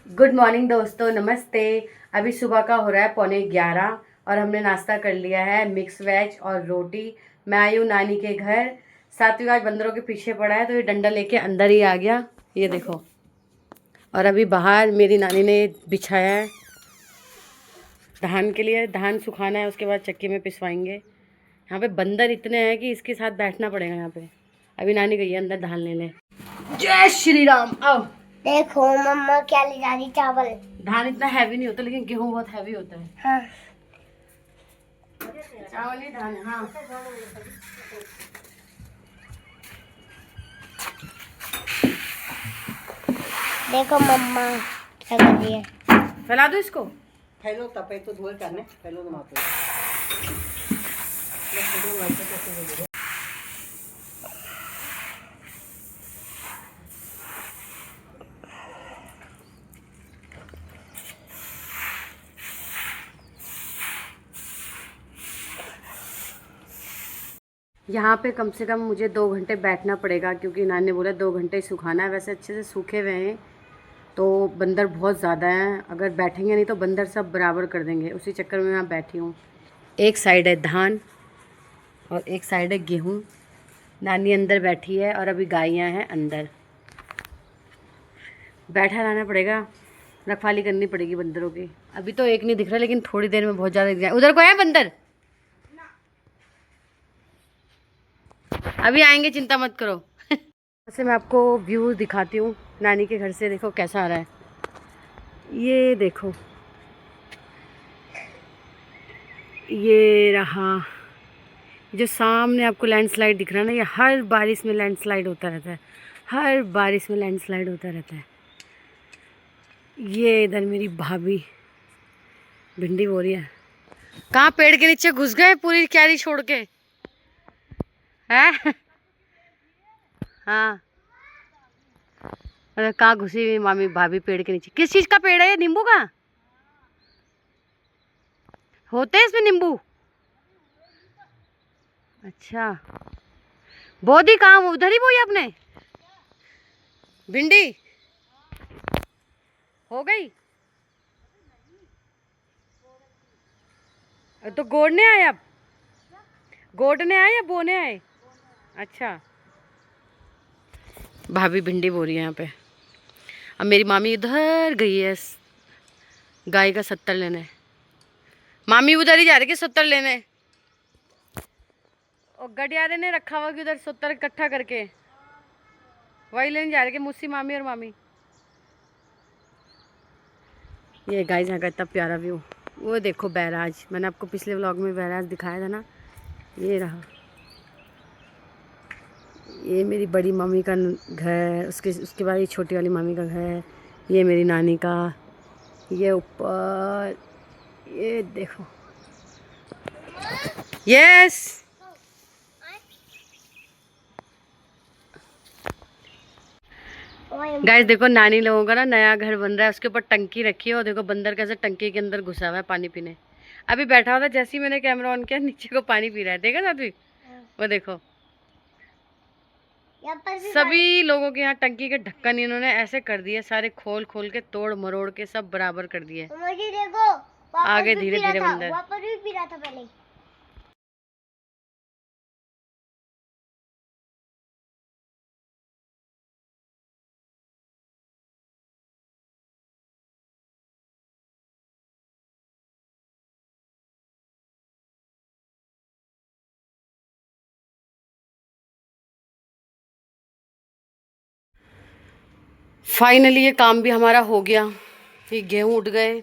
Good morning दोस्तों, नमस्ते। अभी सुबह का हो रहा है 11:15 और हमने नाश्ता कर लिया है मिक्स वेज और रोटी। मैं आई हूँ नानी के घर। सात्विक आज बंदरों के पीछे पड़ा है तो ये डंडा लेके अंदर ही आ गया, ये देखो। और अभी बाहर मेरी नानी ने बिछाया है धान के लिए, धान सुखाना है, उसके बाद चक्की में पिसवाएंगे। यहाँ पे बंदर इतने हैं कि इसके साथ बैठना पड़ेगा यहाँ पे। अभी नानी गई है अंदर धान लेने। जय श्री राम। आओ देखो मम्मा क्या ले जा रही, चावल। धान इतना हैवी नहीं होता लेकिन गेहूं बहुत हैवी होता है। हाँ। चावल ही धान। हाँ, देखो मम्मा क्या कर रही है। फैला दो इसको। फैलो तपे तो धोए करने फैलो तो मापे। यहाँ पे कम से कम मुझे 2 घंटे बैठना पड़ेगा क्योंकि नानी ने बोला 2 घंटे सुखाना है। वैसे अच्छे से सूखे हुए हैं तो बंदर बहुत ज़्यादा हैं, अगर बैठेंगे नहीं तो बंदर सब बराबर कर देंगे। उसी चक्कर में मैं बैठी हूँ। एक साइड है धान और एक साइड है गेहूँ। नानी अंदर बैठी है और अभी गायें हैं अंदर। बैठा रहना पड़ेगा, रखवाली करनी पड़ेगी बंदरों की। अभी तो एक नहीं दिख रहा लेकिन थोड़ी देर में बहुत ज़्यादा दिख जाए। उधर को है बंदर, अभी आएंगे, चिंता मत करो। वैसे मैं आपको व्यू दिखाती हूँ नानी के घर से। देखो कैसा आ रहा है, ये देखो, ये रहा जो सामने आपको लैंडस्लाइड दिख रहा है ना, ये हर बारिश में लैंडस्लाइड होता रहता है, हर बारिश में लैंडस्लाइड होता रहता है। ये इधर मेरी भाभी भिंडी बो रही है। कहाँ पेड़ के नीचे घुस गए पूरी क्यारी छोड़ के, हैं? हाँ, अरे कहाँ घुसी हुई मामी भाभी पेड़ के नीचे। किस चीज़ का पेड़ है ये? नींबू का? होते हैं इसमें नींबू? अच्छा, बोदी कहाँ, उधर ही बोई आपने? भिंडी हो गई तो गोड़ने आए? अब गोड़ने आए या बोने आए? अच्छा, भाभी भिंडी बो रही है यहाँ पे। अब मेरी मामी उधर गई है गाय का 70 लेने। मामी उधर ही जा रही है 70 लेने, और गडियारे ने रखा हुआ कि उधर 70 इकट्ठा करके वही लेने जा रहे कि मुझसे मामी और मामी। ये गाइस यहाँ का इतना प्यारा व्यू। वो देखो बैराज, मैंने आपको पिछले व्लॉग में बैराज दिखाया था ना, ये रहा। ये मेरी बड़ी मम्मी का घर, उसके बाद ये छोटी वाली मम्मी का घर, ये मेरी नानी का, ये ऊपर ये देखो। यस, गाइस देखो नानी लोगों का ना नया घर बन रहा है, उसके ऊपर टंकी रखी है और देखो बंदर कैसे टंकी के अंदर घुसा हुआ है पानी पीने। अभी बैठा हुआ था, जैसे ही मैंने कैमरा ऑन किया नीचे को पानी पी रहा है। देखा सात्विक? वो देखो, सभी लोगों के यहाँ टंकी के ढक्कन इन्होंने ऐसे कर दिए, सारे खोल खोल के तोड़ मरोड़ के सब बराबर कर दिए। देखो आगे धीरे धीरे बंदर। वापस भी पी रहा था पहले। फाइनली ये काम भी हमारा हो गया। ये गेहूं उठ गए,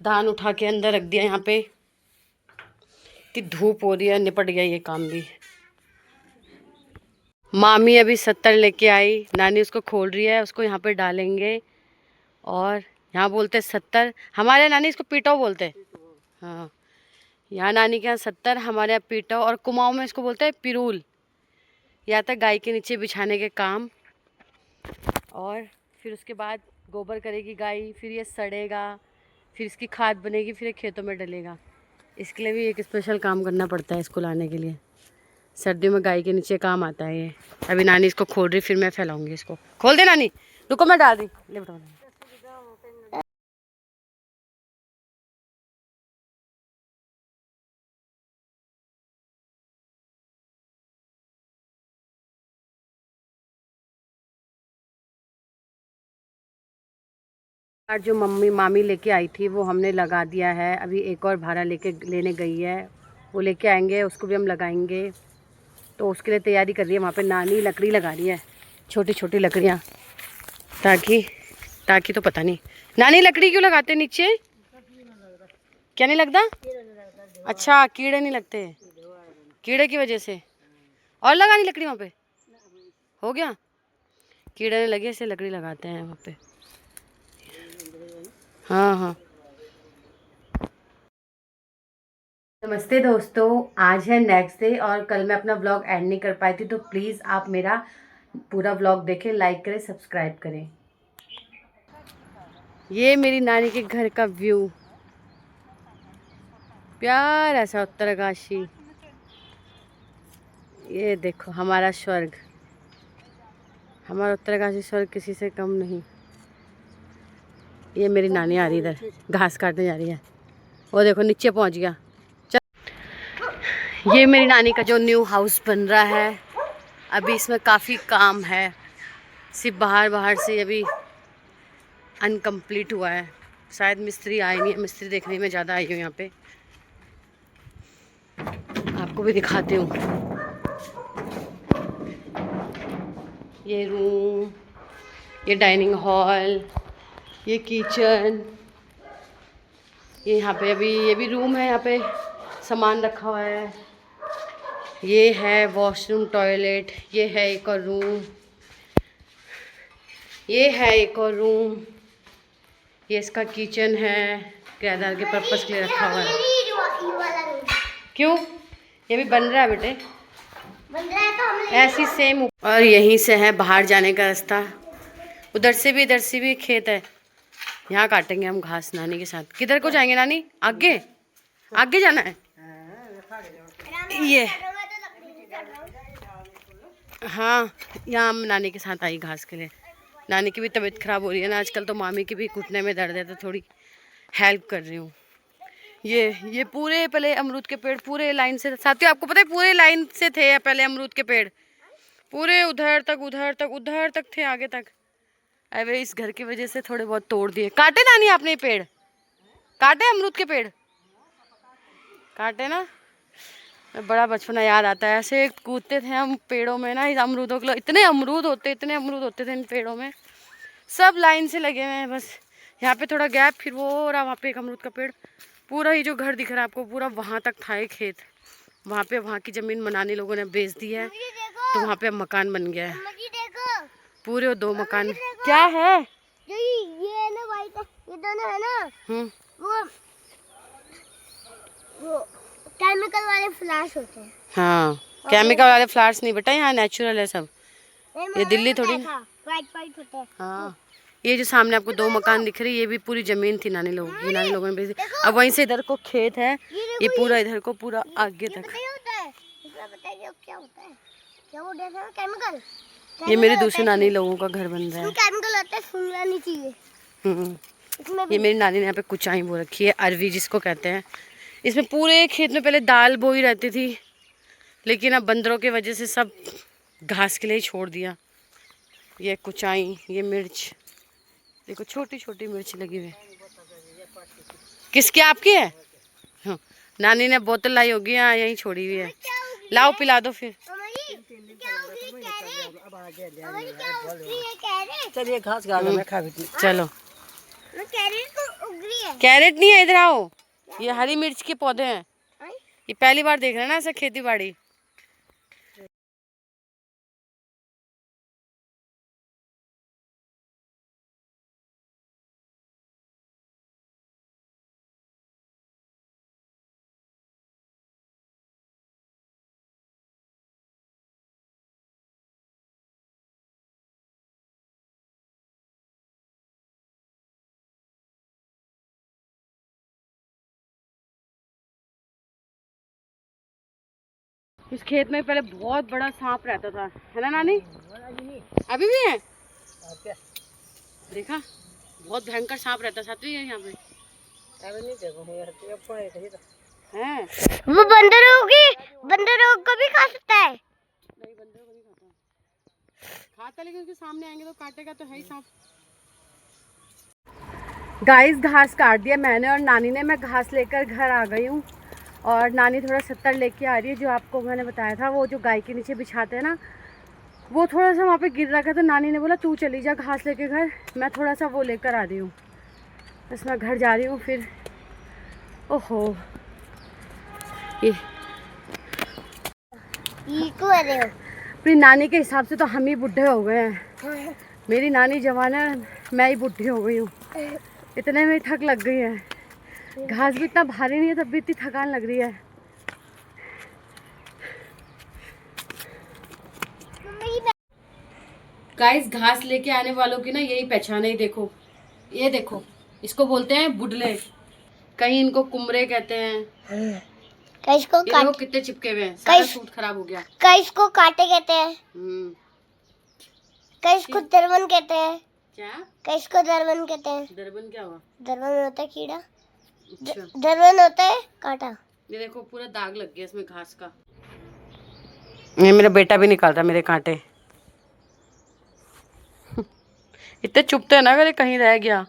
धान उठा के अंदर रख दिया यहाँ पे। इतनी धूप हो रही है, निपट गया ये काम भी। मामी अभी 70 लेके आई, नानी उसको खोल रही है, उसको यहाँ पे डालेंगे। और यहाँ बोलते हैं 70, हमारे यहाँ नानी इसको पीटो बोलते हैं। हाँ, यहाँ नानी के यहाँ 70, हमारे यहाँ पीटो, और कुमाऊँ में इसको बोलते हैं पिरूल। या तक गाय के नीचे बिछाने के काम, और फिर उसके बाद गोबर करेगी गाय, फिर ये सड़ेगा, फिर इसकी खाद बनेगी, फिर ये खेतों में डलेगा। इसके लिए भी एक स्पेशल काम करना पड़ता है इसको लाने के लिए। सर्दियों में गाय के नीचे काम आता है ये। अभी नानी इसको खोल रही, फिर मैं फैलाऊंगी इसको। खोल दे नानी, रुको मैं डाल रही। ले बेटा, और जो मम्मी मामी लेके आई थी वो हमने लगा दिया है। अभी एक और भाड़ा लेने गई है, वो लेके आएंगे, उसको भी हम लगाएंगे। तो उसके लिए तैयारी कर रही है। वहाँ पे नानी लकड़ी लगा रही है, छोटी छोटी लकड़ियाँ, ताकि तो पता नहीं नानी लकड़ी क्यों लगाते नीचे, क्या नहीं लगता? अच्छा, कीड़े नहीं लगते, कीड़े की वजह से। और लगानी लकड़ी वहाँ पे, हो गया, कीड़े नहीं लगे इसलिए लकड़ी लगाते हैं वहाँ पे। हाँ हाँ। नमस्ते दोस्तों, आज है नेक्स्ट डे और कल मैं अपना व्लॉग एंड नहीं कर पाई थी, तो प्लीज़ आप मेरा पूरा व्लॉग देखें, लाइक करें, सब्सक्राइब करें। ये मेरी नानी के घर का व्यू, प्यारा सा उत्तरकाशी। ये देखो हमारा स्वर्ग, हमारा उत्तरकाशी स्वर्ग किसी से कम नहीं। ये मेरी नानी आ रही इधर, घास काटने जा रही है। वो देखो नीचे पहुंच गया। ये मेरी नानी का जो न्यू हाउस बन रहा है, अभी इसमें काफ़ी काम है, सिर्फ बाहर से अभी अनकम्प्लीट हुआ है। शायद मिस्त्री आए नहीं है, मिस्त्री देखने में ज़्यादा आई हूँ यहाँ पे। आपको भी दिखाती हूँ। ये रूम, ये डाइनिंग हॉल, ये किचन, ये यहाँ पे अभी ये भी रूम है, यहाँ पे सामान रखा हुआ है। ये है वॉशरूम टॉयलेट, ये है एक और रूम, ये है एक और रूम, ये इसका किचन है, किराएदार के पर्पस के लिए रखा हुआ है। क्यों? ये भी बन रहा है बेटे, बन रहा है तो हम ऐसी सेम। और यहीं से है बाहर जाने का रास्ता, उधर से भी इधर से भी खेत है। यहाँ काटेंगे हम घास नानी के साथ। किधर को जाएंगे नानी? आगे आगे जाना है। ये हाँ, यहाँ हम नानी के साथ आई घास के लिए। नानी की भी तबीयत ख़राब हो रही है ना आजकल, तो मामी की भी घुटने में दर्द है, तो थोड़ी हेल्प कर रही हूँ। ये पूरे पहले अमरूद के पेड़ पूरे लाइन से, साथियों आपको पता है पूरे लाइन से थे पहले अमरूद के पेड़, पूरे उधर तक थे, आगे तक। अरे इस घर की वजह से थोड़े बहुत तोड़ दिए। काटे नानी आपने पेड़? काटे अमरूद के पेड़? काटे ना। बड़ा बचपना याद आता है, ऐसे कूदते थे हम पेड़ों में ना, इस अमरूदों के, इतने अमरूद होते थे इन पेड़ों में, सब लाइन से लगे हुए हैं। बस यहाँ पे थोड़ा गैप, फिर वो रहा वहाँ पे एक अमरूद का पेड़। पूरा ही जो घर दिख रहा है आपको, पूरा वहाँ तक था एक खेत। वहाँ की ज़मीन मनानी लोगों ने बेच दी है, तो वहाँ पे अब मकान बन गया है। पूरे 2 मकान। क्या है? ये है ना वाइट, ये दोनों है ना, वो केमिकल वाले फ्लैश होते हैं। हाँ, केमिकल वाले फ्लावर्स नहीं बेटा, यहाँ नेचुरल है सब। ये दिल्ली थोड़ी। वाइट होता है। हाँ, ये जो सामने आपको 2 मकान दिख रही है, ये भी पूरी जमीन थी नानी लोगों की, नानी लोगों ने बेच दी। अब वहीं से इधर को खेत है, ये पूरा इधर को पूरा आगे तक। क्या होता है? क्या वो देखा केमिकल? ये मेरी दूसरी नानी लोगों का घर बन रहा है। केमिकल होता है, सुनना नहीं चाहिए। ये मेरी नानी ने यहाँ पे कुचाई बो रखी है, अरवी जिसको कहते हैं। इसमें पूरे खेत में पहले दाल बोई रहती थी, लेकिन अब बंदरों की वजह से सब घास के लिए ही छोड़ दिया। ये कुचाई, ये मिर्च देखो, छोटी छोटी मिर्च लगी हुई है। किसकी? आपकी है? हाँ, नानी ने बोतल लाई होगी, यहाँ यहीं छोड़ी हुई है। लाओ पिला दो फिर। चलिए घास गार्डन में खा भी। चलो, कैरेट नहीं है, इधर आओ। ये हरी मिर्च के पौधे हैं। ये पहली बार देख रहे हैं ना ऐसा खेती बाड़ी। इस खेत में पहले बहुत बड़ा सांप रहता था, है ना नानी? अभी भी है? देखा, बहुत भयंकर सांप रहता है सात्विक है यहाँ पे। अभी नहीं देखो यार, ये फोन है कहीं तो। हैं? वो बंदरों को भी खा सकता है। नहीं, बंदरों को नहीं खाता। खाता लेकिन उसके सामने आएंगे तो काटेगा तो है ही सांप। गाइस घास काट दिया मैंने और नानी ने। मैं घास लेकर घर आ गई हूँ और नानी थोड़ा 70 लेके आ रही है, जो आपको मैंने बताया था, वो जो गाय के नीचे बिछाते हैं ना, वो थोड़ा सा वहाँ पे गिर रखा था। नानी ने बोला तू चली जा घास लेके घर, मैं थोड़ा सा वो लेकर आ रही हूँ। बस मैं घर जा रही हूँ फिर। ओहो ये क्यों आ रहे हो? अपनी नानी के हिसाब से तो हम ही बुढ़े हो गए हैं। मेरी नानी जवान है, मैं ही बुढ़ी हो गई हूँ। इतने में थक लग गई है। घास भी इतना भारी नहीं है तब भी इतनी थकान लग रही है। गाइस घास लेके आने वालों की ना यही पहचान है। देखो, ये देखो, इसको बोलते हैं बुडले, कहीं इनको कुमरे कहते हैं। कई इसको ये देखो कितने चिपके हुए हैं, सारा कई- सूट खराब हो गया। कई इसको काटे कहते हैं, कई इसको दरबन कहते हैं। क्या? कई इसको दरबन कहते हैं। दरबन क्या हुआ? दरबन होता है कीड़ा, अच्छा, दरबन होता है कांटा। ये देखो पूरा दाग लग गया इसमें घास का। ये मेरा बेटा भी निकालता मेरे कांटे। इतने चुभते हैं ना, अगर ये कहीं रह गया